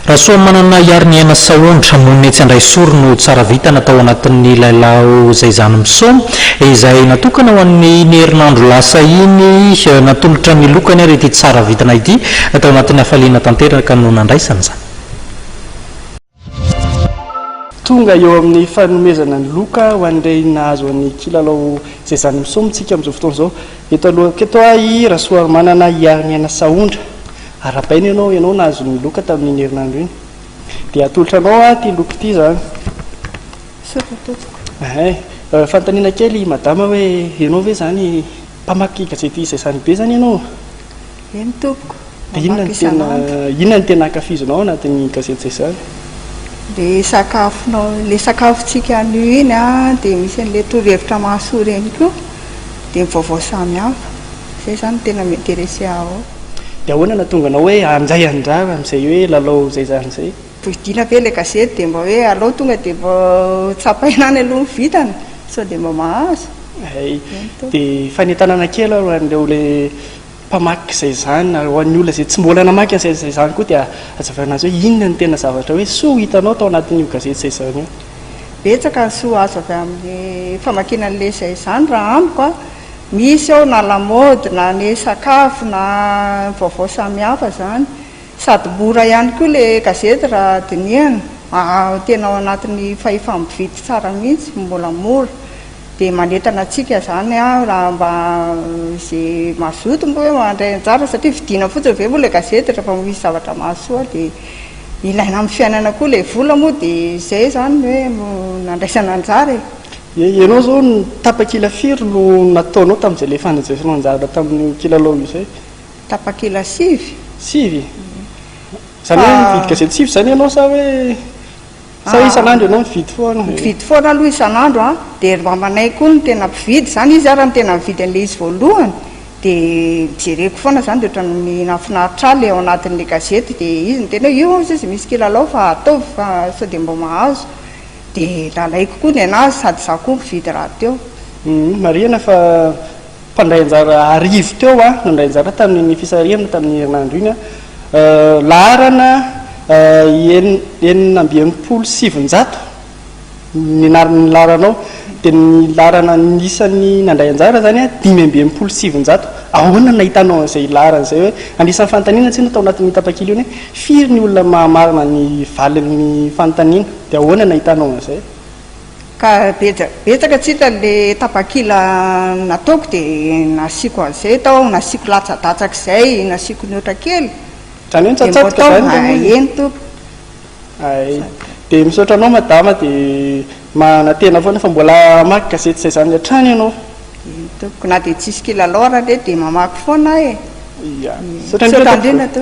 raha manana iariniana saondra moniny tsy andray sorony tsara vita natao anatin'ny lailao izay zany misom izay natokana ho an'ny herinandro lasa iny natolotra ny lokany ary ity tsara vitana ity atao anatin'ny hafaliana tanteraka no nandraisana zany tonga eo amin'ny fanomezana ny loka ho an'irey nahazo an'ny kilalao izay zany misomitsika amin'izao fotoana izao eto alohaka eto i rasoa manana iariniana saondra arapaina ianao nahazo ny loka tamin'ny herinandro iny dia atolotra anao ty loko ity zany fantaniana kely madama hoe ianao ve zany mpamaky gazety izay zany be zany ianao dia inona ny tena ankafizinao anatin'ny gazety izay zany le sakafontsika anio iny dia misy an'le torohevitra mahasoa reny koa dia mivaovao samy hafa zay zany tena miinteresse ao dia ahoana natonga anao hoe anjay andrara amin'izay hoe lalao zay zany zay poidina ve le gazety dia mba hoe alao tonga dia mba tsapaina any aloha vitana sao dia mba mahazo dia fanentanana kely aro an'ireo le mpamaky izay zany ho an'ny olona zay tsy mbola namaky an'izay zany koa dia azavana azy hoe inona ny tena zavatra hoe soa hitanao tao anatin'io gazety izay zany io betsaka ny soa azo avy amin'ny famakinan'le izay zany raha amiko misy ao na lamody na ny sakafo na vaovao samihafa zany sady mora ihany koa le gazety raha dinihana tena ao anatin'ny fahefambividy tsara mihitsy mbola mora dia manentana atsika zany raha mba izay mazoto mba hoe mandray anjara satria vidina fotsiny ve moa le gazety rehefa misy zavatra mahasoa dia ilaina amin'ny fiainana koa le vola moa dia izay zany hoe nandraisana anjara ianao zao ny tapakila firy no nataonao tamin'izay le fandraisanao anjara tamin'ny kilalao izay tapakila sivy zany hoe mividy gazety sivy zany ianao sa hoe sa isan'andro ianao mividy foana aloha isan'andro dia mamanay koa ny tena mpividy zany izy ary ny tena mividy an'le izy voalohany dia mijereko foana zany dia ohatrany nafinaritra le ao anatin'le gazety dia izy ny tena io izy misy kilalao fa ataovy fa sao dia mba mahazo dia lalaiko koa ny anazy sady za koa mividy raha teo mariana fa mpandray anjara arivo teo nandray anjara tamin'ny fisarihana tamin'ny herinandro iny laharana 970 ny anaran'ny laharanao dia ny laharana nisan'ny nandray anjara zany 570 ahoana nahitanao an'izay laharana izay hoe anisan'ny fanontaniana tsy no tao anatin'ny tapakila io hoe firy ny olona mahamarina ny valin'ny fanontaniana dia ahoana nahitanao an'izay ka betsaka tsika le tapakila nataoko dia nasiko an'izay tao nasiko latsadataky izay nasiko ny oatra kely zany hoe nitsatsatika zany eny toko dia misaotra anao madama dia manatena foana fa mbola mamaky gazety izay zany hatrany ianao toko na dia tsisy kilalao raha le dia mamaky foana saotra indrina to